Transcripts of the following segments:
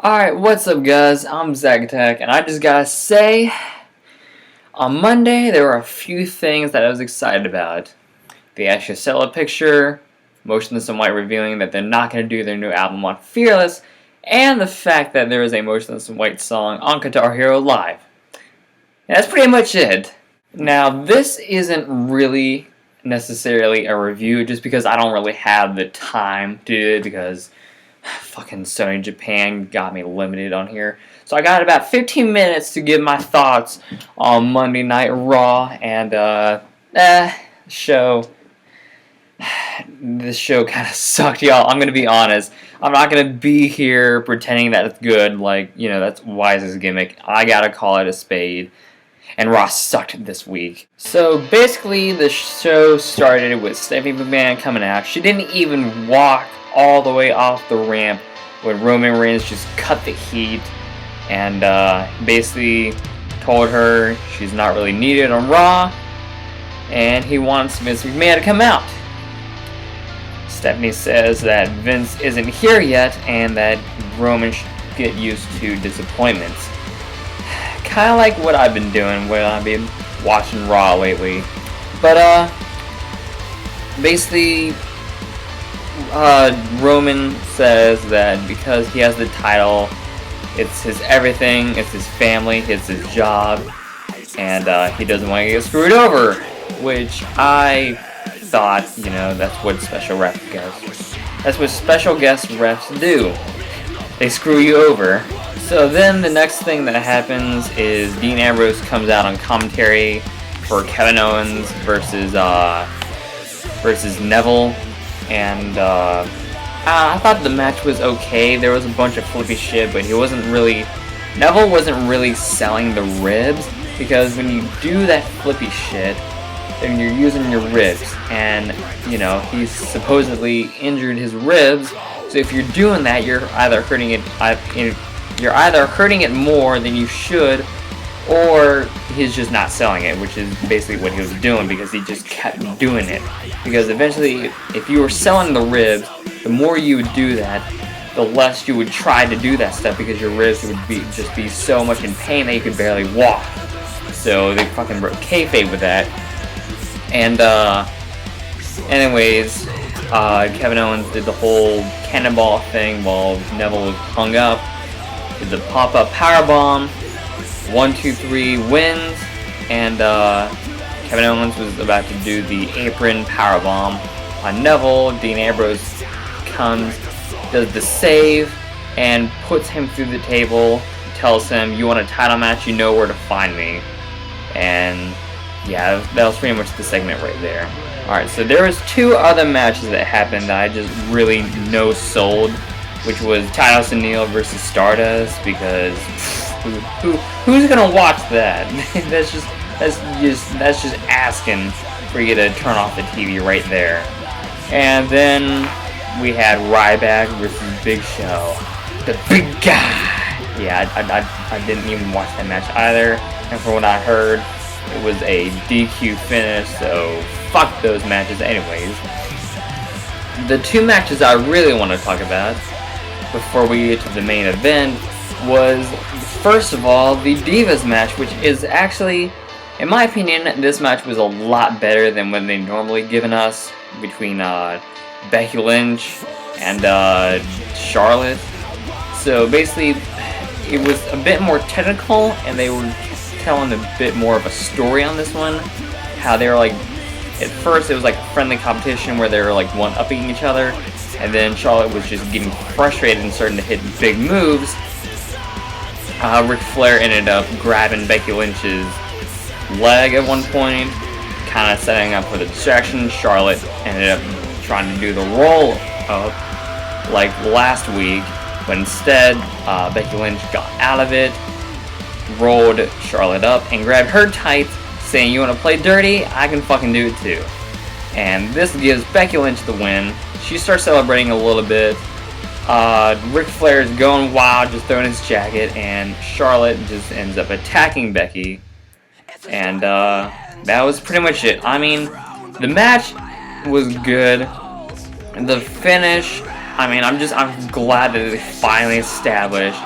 Alright, what's up guys? I'm Zagtech, and I just gotta say, on Monday there were a few things that I was excited about. The actually sell a picture, Motionless in White revealing that they're not going to do their new album on Fearless, and the fact that there is a Motionless in White song on Guitar Hero Live. And that's pretty much it. Now, this isn't really necessarily a review, just because I don't really have the time to do it, because fucking Sony Japan got me limited on here. So I got about 15 minutes to give my thoughts on Monday Night Raw, and this show kind of sucked, y'all. I'm gonna be honest. I'm not gonna be here pretending that it's good, like, you know, that's Wise's gimmick. I gotta call it a spade. And Raw sucked this week. So basically, the show started with Stephanie McMahon coming out. She didn't even walk all the way off the ramp when Roman Reigns just cut the heat and basically told her she's not really needed on Raw, and he wants Vince McMahon to come out. Stephanie says that Vince isn't here yet and that Roman should get used to disappointments. Kind of like what I've been doing when I've been watching Raw lately. But basically, Roman says that because he has the title, it's his everything, it's his family, it's his job, and he doesn't want to get screwed over, which I thought, you know, that's what special guest refs do. They screw you over. So then the next thing that happens is Dean Ambrose comes out on commentary for Kevin Owens versus Neville, and I thought the match was okay. There was a bunch of flippy shit, but Neville wasn't really selling the ribs, because when you do that flippy shit, then you're using your ribs, and you know, he's supposedly injured his ribs. So if you're doing that, you're either hurting it more than you should, or he's just not selling it, which is basically what he was doing, because he just kept doing it. Because eventually, if you were selling the ribs, the more you would do that, the less you would try to do that stuff, because your ribs would just be so much in pain that you could barely walk. So they fucking broke kayfabe with that. And anyways, Kevin Owens did the whole cannonball thing while Neville was hung up. Did the pop-up powerbomb, 1, 2, 3 wins, and Kevin Owens was about to do the apron powerbomb on Neville. Dean Ambrose comes, does the save, and puts him through the table, tells him, "You want a title match, you know where to find me." And yeah, that was pretty much the segment right there. Alright, so there was 2 other matches that happened that I just really no-sold, which was Titus O'Neil versus Stardust, because who's gonna watch that? that's just asking for you to turn off the TV right there. And then we had Ryback versus Big Show, the big guy. Yeah, I didn't even watch that match either, and from what I heard, it was a DQ finish, so fuck those matches anyways. The 2 matches I really want to talk about before we get to the main event was, first of all, the Divas match, which is actually, in my opinion, this match was a lot better than what they normally given us between Becky Lynch and Charlotte. So basically, it was a bit more technical, and they were telling a bit more of a story on this one. How they were like, at first it was like a friendly competition where they were like one-upping each other, and then Charlotte was just getting frustrated and starting to hit big moves. Ric Flair ended up grabbing Becky Lynch's leg at one point, kind of setting up for the distraction. Charlotte ended up trying to do the roll-up like last week, but instead Becky Lynch got out of it, rolled Charlotte up, and grabbed her tights, saying, "You want to play dirty? I can fucking do it too." And this gives Becky Lynch the win. She starts celebrating a little bit. Ric Flair is going wild, just throwing his jacket, and Charlotte just ends up attacking Becky. And that was pretty much it. I mean, the match was good. The finish, I mean, I'm glad that they finally established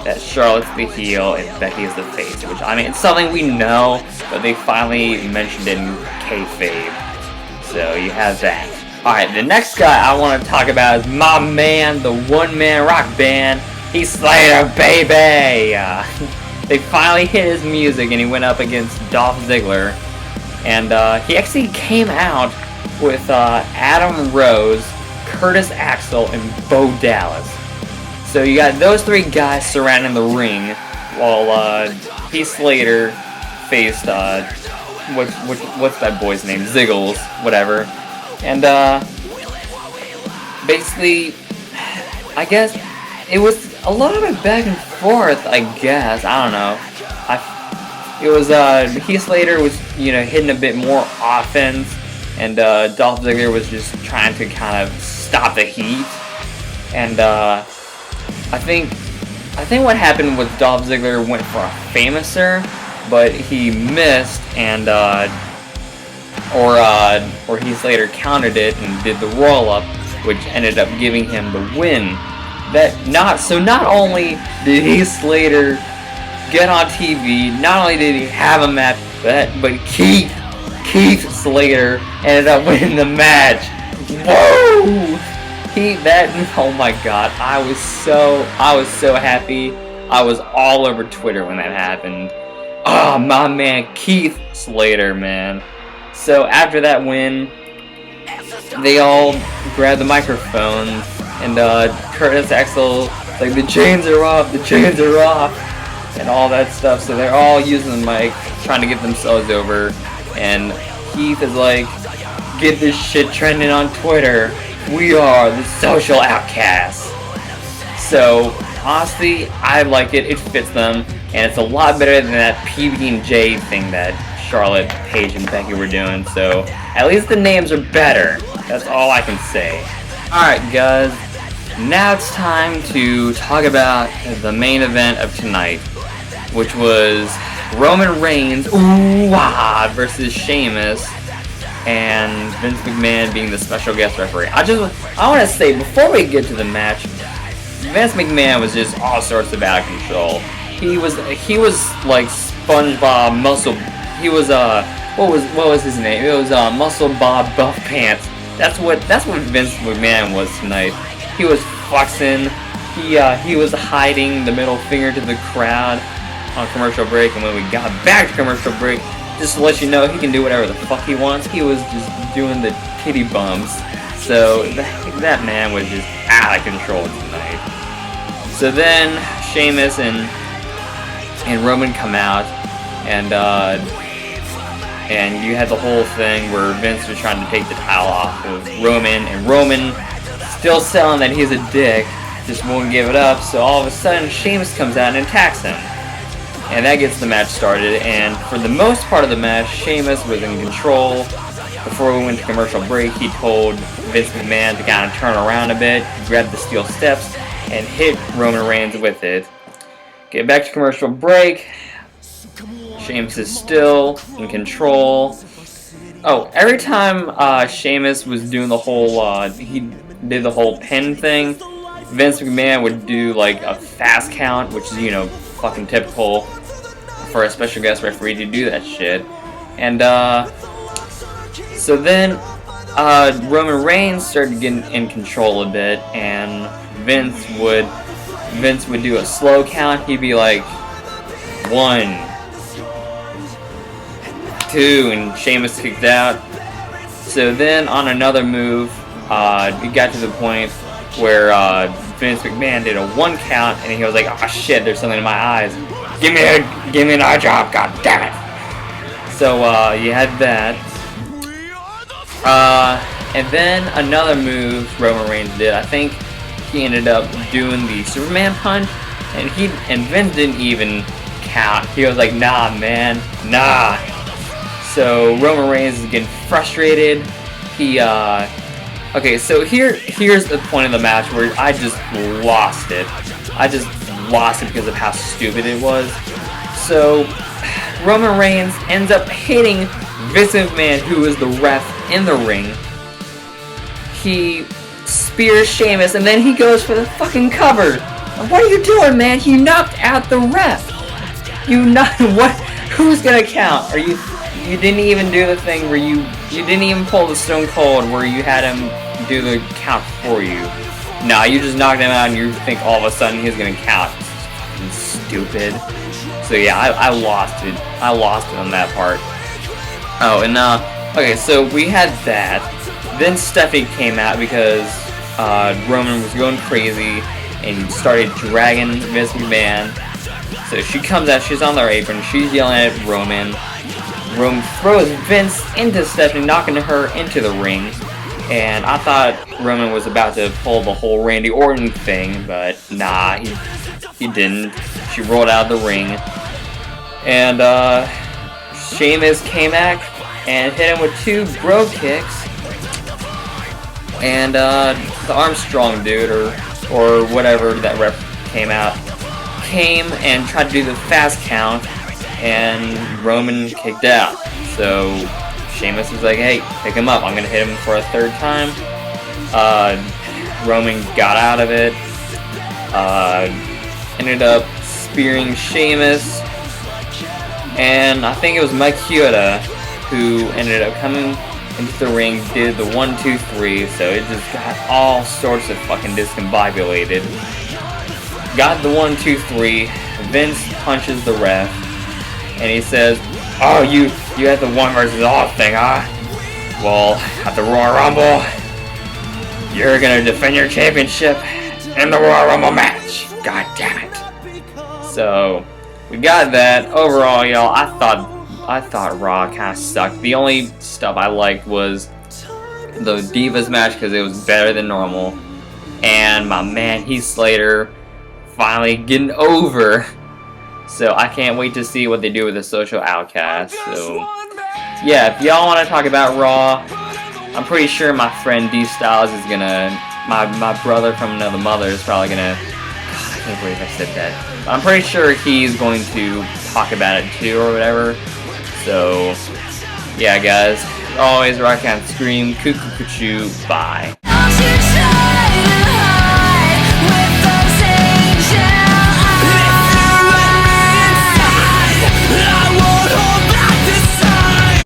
that Charlotte's the heel and Becky is the face, which, I mean, it's something we know, but they finally mentioned it in kayfabe. So you have that. Alright, the next guy I want to talk about is my man, the one-man rock band, Heath Slater, baby! They finally hit his music and he went up against Dolph Ziggler. And he actually came out with Adam Rose, Curtis Axel, and Bo Dallas. So you got those three guys surrounding the ring, while Heath Slater faced what's that boy's name? Ziggles, whatever. And basically, I guess it was a lot of it back and forth. I guess I don't know. It was Heath Slater was hitting a bit more offense, and Dolph Ziggler was just trying to kind of stop the heat. And I think what happened was Dolph Ziggler went for a famouser, but he missed, and or Heath Slater countered it and did the roll up, which ended up giving him the win. Not only did Heath Slater get on TV, not only did he have a match, but Keith Slater ended up winning the match. Whoa! Oh my god, I was so happy. I was all over Twitter when that happened. Oh, my man, Keith Slater, man. So after that win, they all grabbed the microphones, and Curtis Axel, like, the chains are off, and all that stuff. So they're all using the mic, trying to get themselves over, and Keith is like, get this shit trending on Twitter. We are the social outcasts. So honestly, I like it. It fits them, and it's a lot better than that PB&J thing that Charlotte, Paige, and Becky were doing. So at least the names are better. That's all I can say. Alright guys, now it's time to talk about the main event of tonight, which was Roman Reigns versus Sheamus, and Vince McMahon being the special guest referee. I want to say, before we get to the match, Vince McMahon was just all sorts of out of control. He was like SpongeBob Muscle. He was what was his name? It was Muscle Bob Buff Pants. That's what Vince McMahon was tonight. He was flexing. He was hiding the middle finger to the crowd on commercial break, and when we got back to commercial break, just to let you know, he can do whatever the fuck he wants. He was just doing the titty bumps. So that man was just out of control tonight. So then Sheamus and Roman come out, and you had the whole thing where Vince was trying to take the title off of Roman, and Roman still selling that he's a dick, just won't give it up. So all of a sudden Sheamus comes out and attacks him. And that gets the match started, and for the most part of the match, Sheamus was in control. Before we went to commercial break, he told Vince McMahon to kind of turn around a bit, grab the steel steps, and hit Roman Reigns with it. Get back to commercial break. Sheamus is still in control. Oh, every time Sheamus was doing the whole, he did the whole pin thing, Vince McMahon would do like a fast count, which is, fucking typical for a special guest referee to do that shit. And so then Roman Reigns started getting in control a bit, and Vince would do a slow count. He'd be like 1, 2, and Sheamus kicked out. So then on another move, it got to the point where Vince McMahon did a 1 count, and he was like, "Oh shit, there's something in my eyes. Give me an eye drop, god damn it." So you had that. And then another move Roman Reigns did. I think he ended up doing the Superman punch, and Vince didn't even count. He was like, "Nah, man, nah." So Roman Reigns is getting frustrated. Okay, so here's the point of the match where I just lost it. I just lost it because of how stupid it was. So Roman Reigns ends up hitting Vince McMahon, who is the ref in the ring. He spears Sheamus, and then he goes for the fucking cover. What are you doing, man? You knocked out the ref. What? Who's gonna count? Are you? You didn't even do the thing where you didn't even pull the Stone Cold where you had him do the count for you. Nah, you just knocked him out, and you think all of a sudden he's gonna count. Fucking stupid. So yeah, I lost it. I lost it on that part. Oh, and okay, so we had that. Then Stephanie came out because Roman was going crazy and started dragging Vince McMahon. So she comes out, she's on their apron, she's yelling at Roman. Roman throws Vince into Stephanie, knocking her into the ring. And I thought Roman was about to pull the whole Randy Orton thing, but nah, he didn't. She rolled out of the ring. And Sheamus came back and hit him with 2 bro kicks. And the Armstrong dude, or whatever that ref came and tried to do the fast count, and Roman kicked out. So Sheamus was like, hey, pick him up, I'm gonna hit him for a 3rd time. Roman got out of it, ended up spearing Sheamus, and I think it was Mike Chioda who ended up coming into the ring, did the 1, 2, 3, so it just got all sorts of fucking discombobulated. Got the 1, 2, 3, Vince punches the ref, and he says, oh, you had the 1 versus all thing, huh? Well, at the Royal Rumble, you're gonna defend your championship in the Royal Rumble match. God damn it. So, we got that. Overall, y'all, I thought Raw kind of sucked. The only stuff I liked was the Divas match because it was better than normal. And my man Heath Slater finally getting over. So I can't wait to see what they do with the Social Outcast. So yeah, if y'all want to talk about Raw, I'm pretty sure my friend D Styles is gonna, my brother from another mother is probably gonna, God, I can't believe I said that. But I'm pretty sure he's going to talk about it too or whatever. So yeah, guys, always rock out, scream, cuckoo, bye.